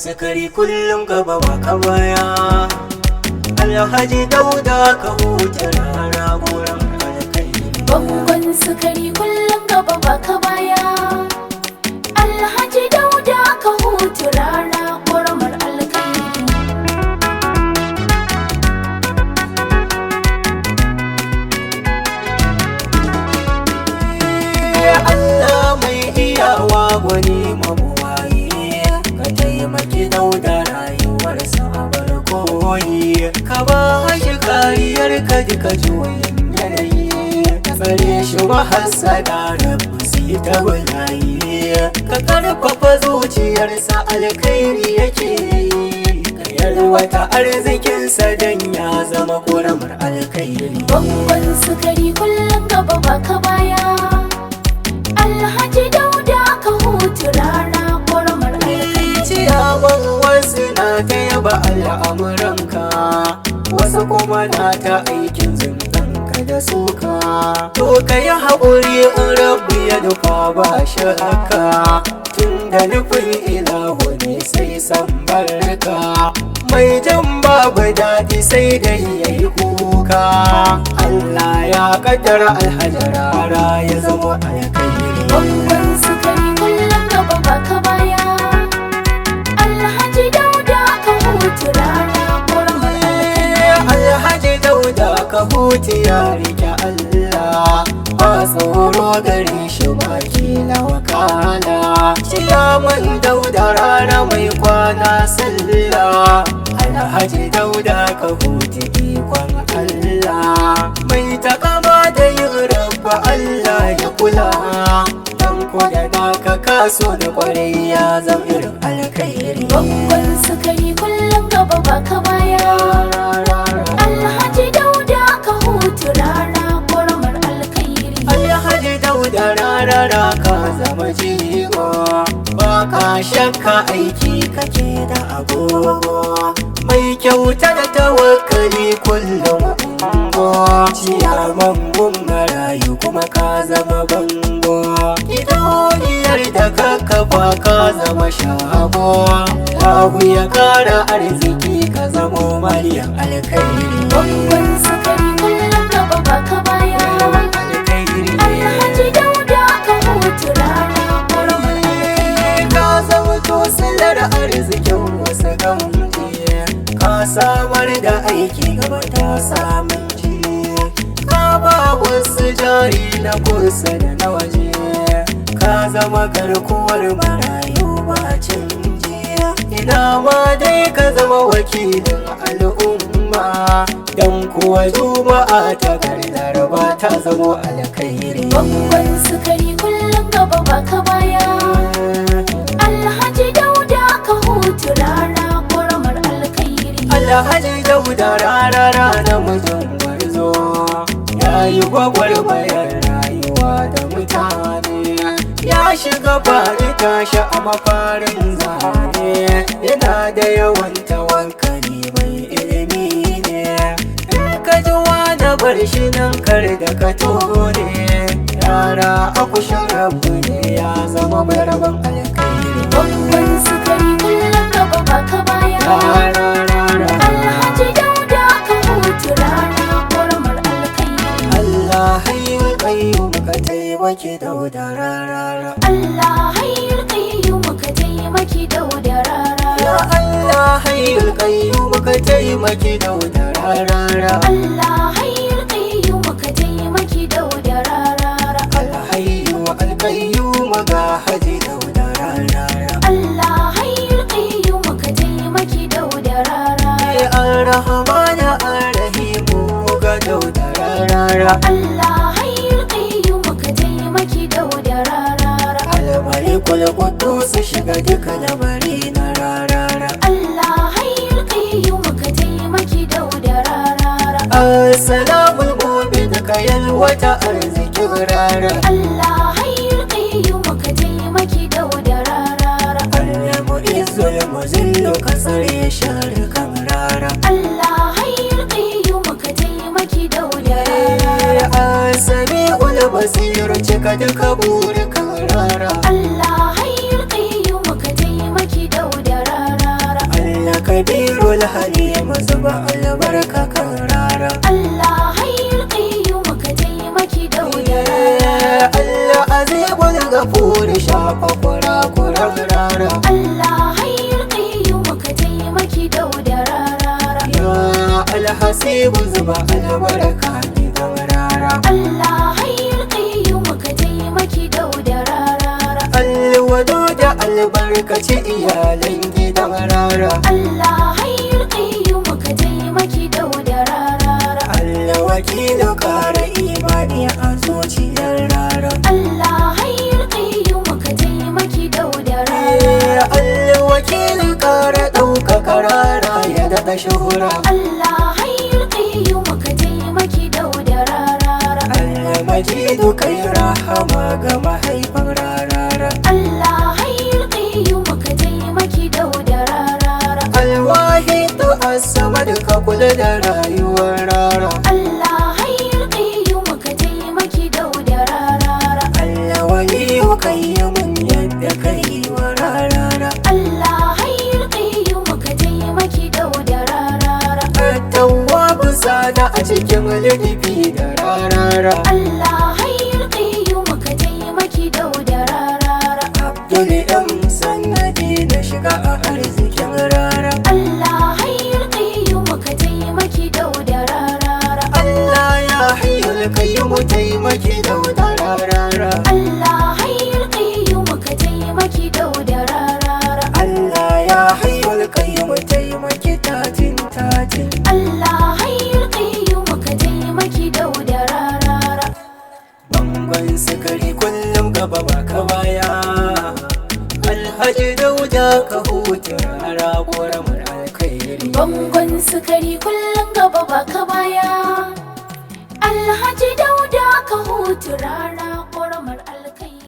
sukari kullum gaba ba ka baya. Alhaji Dauda ka huta rara goran alkairi. Bangon sukari kullum gaba ba ka baya. Alhaji Dauda ka huta rara goran alkairi. Allah mai iyawa gwani mabuwayi, ka taimaki Dauda rayuwarsa a barkoyi. Ka ba shi kariyar ka duka juyin yanayi, ka tsare shi mahassada rabu si ta bulayi. Ka karfafa zuciyarsa alkhairi yake yi, ka yalwata arzikinsa don ya zama ƙoramar alkhairi. Bangon sukari kullum gaba ba ka baya. Alhaji Dauda ka huta rara ƙoramar alkairi. Ciyawan wasu na ta yaba al'amuranka, wasu kuma na ta aikin zuntanka da suka. To ka yi haƙuri in rabu ya nufa ba shakka, tun da nufin ilahu ne sai san barka. Mai jan babu daɗi sai dai ya yi kuka, Allah ya ƙaddara Alhaji rara ya zama alkairi. Bangon sukari kullum gaba ba ka baya. Alhaji Dauda ka huta rara ƙoramar alkairi. Alhaji Dauda ka huta ya rike Allah, ba tsoro gare shi baki na wakala. Ciyaman Dauda rana mai kwana sallah, Alhaji Dauda ka huta ikon Allah. Mai takama da yin rabba Allah ya kula, dan koda da ka kaso da kwarai ya zama irin alkhairi. Bangon sukari kullum gaba ba ka baya. Alhaji Dauda ka huta rara ƙoramar alkairi. Alhaji Dauda rarara ka zama jigo, ba ka shakka aiki kake da agogo. Mai kyauta da tawakkali kullum ungo, ciyaman gun marayu kuma ka zama bango. Gidauniyar da ka kafa ka zama shago, Abu ya kara arziki ka zamo mariyan alkhairi. Bangon sukari kullum gaba ba ka baya. Alhaji Dauda ka huta rara ƙoramar alkairi. Ka zama tosilar arzikin wasu gamji, ka samar da aiki gaba ta samun ji. Ka ba wasu jari na kusa da na waje, ka zama garkuwar marayu ba canji. Ina ma dai ka zama wakilin al'umma, dan kuwa juma'a ta gardar ba ta zamo alkhairi. Bangon sukari kullum gaba ba ka baya. Alhaji Dauda ka huta rara ƙoramar alkairi. Alhaji Dauda rarara namijin gwarzo, ya yi gwagwarmayar rayuwa da mutane. Ya shiga fari tashi a mafarin zane, yana da yawan tawakkali mai ilimi ne. In ka ji wani bar shi nan kar da ka tone, rara a kushin rabu ne ya zama mai rabon alkhairi. Bangon sukari kullum gaba ba ka baya. Alhaji Dauda ka huta rara ƙoramar alkairi. Allah hayyul qayyum ka taimaki Dauda rarara. Allah hayyul qayyum ka taimaki Dauda rara. Ya Allah hayyul qayyum ka taimaki Dauda rarara. Allah hayyul qayyum ka taimaki Dauda rara. Alhayyu alqayyum ga Haji Dauda rarara. Allah hayyul qayyum ka taimaki Dauda rara. Ya Ar-Rahman Ar-Rahim ga Dauda rarara. Allah hayyul qayyum ka taimaki Dauda rara. Al-Malikul Quddus shiga duka lamari na rarara. Allah hayyul qayyum ka taimaki Dauda rara. As-Salamul Mu'min ka yalwata arzikin rara. Allah hayyul qayyum ka taimaki Dauda rara. Al-Mu'izzul Muzillu ka tsare sharukan rara. Allah hayyul qayyum ka taimaki Dauda rara. As-Sami'ul Basir cika duka burukan rara. Allah hayyul qayyum ka taimaki Dauda rara. Kabirul Halim zuba albarka kan rara. Allah hayyul qayyum ka taimaki Dauda rara. Allah azimul gafur shafa kurakuran rara. Allah hayyul qayyum ka taimaki Dauda rara. Ya alhasibu zuba albarka gidan rara. Allah hayyul qayyum ka taimaki Dauda rara. Alwado da albarkaci iyalan gidan rara. Allah hayyul qayyum ka taimaki Dauda rara. Allah wakilu kara imani a zuciyar rara. Allah hayyul qayyum ka taimaki Dauda rara. Allah wakilu kara ɗaukaka rara ya daɗa shuhura. Allah hayyul qayyum ka taimaki Dauda rara. Allah majidu kai rahama ga mahaifin rarara. Allah hayyul qayyum ka taimaki Dauda rara. Alwahidu as-samad ka kula da rayuwar rara. Allah hayyul qayyum ka taimaki Dauda rara. Allah waliyu qayyimun yadda kai wa rarara. Allah hayyul qayyum ka taimaki Dauda rara. At-tawwabu sada a cikin lidifi da rarara. Allah hayyul qayyum ka taimaki Dauda rara. Abdul sannadi na shiga a arzikin rara. Allah hayyul qayyum ka taimaki Dauda rara. Allah ya hayyul qayyum taimaki Dauda rarara. Allah hayyul qayyum ka taimaki Dauda rara. Allah ya hayyul qayyum taimaki tatin tatin. Allah hayyul qayyum ka taimaki Dauda rara. Bangon sukari kullum gaba baka baya. Alhaji Dauda ka huta rara ƙoramar alkhairi. Bangon sukari kullum gaba baka baya. Alhaji Dauda ka hutu rara.